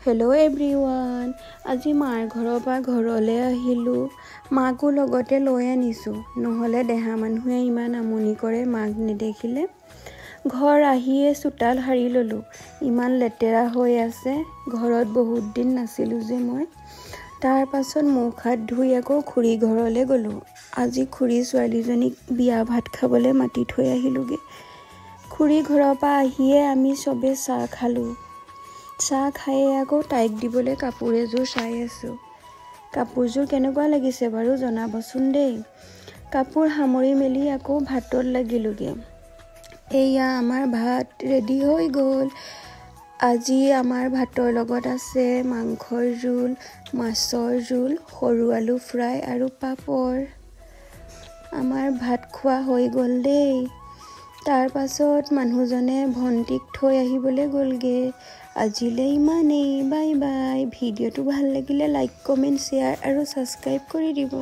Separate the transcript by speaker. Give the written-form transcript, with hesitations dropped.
Speaker 1: Hello' everyone, আজি মাৰ ঘৰৰ পৰা ঘৰলৈ আহিলোঁ। মাকো লগতে লৈ আনিছোঁ, নহ'লে দেহা মানুহে ইমান আমনি কৰে মাক নেদেখিলে। ঘৰ আহিয়ে চোতাল সাৰি ল'লোঁ, ইমান লেতেৰা হৈ আছে। ঘৰত বহুত দিন নাছিলোঁ যে মই। তাৰ পাছত মুখ হাত ধুই আকৌ খুৰী ঘৰলৈ গ'লোঁ। আজি খুৰী ছোৱালীজনীক বিয়া ভাত খাবলৈ মাতি থৈ আহিলোঁগৈ। খুৰী ঘৰৰ পৰা আহিয়ে আমি চবে চাহ খালোঁ। চাহ খায়ে আকৌ তাইক দিবলৈ কাপোৰ এযোৰ চাই আছোঁ। কাপোৰযোৰ কেনেকুৱা লাগিছে বাৰু জনাবচোন দেই। কাপোৰ সামৰি মেলি আকৌ ভাতত লাগিলোঁগৈ। এয়া আমাৰ ভাত ৰেডি হৈ গ'ল। আজি আমাৰ ভাতৰ লগত আছে মাংসৰ জোল, মাছৰ জোল, সৰু আলু ফ্ৰাই আৰু পাপৰ। আমাৰ ভাত খোৱা হৈ গ'ল দেই। তাৰ পাছত মানুহজনে ভণ্টিক থৈ আহিবলৈ গ'লগৈ। আজিলৈ ইমানেই, বাই বাই। ভিডিঅ'টো ভাল লাগিলে লাইক, কমেণ্ট, শ্বেয়াৰ আৰু ছাবস্ক্ৰাইব কৰি দিব।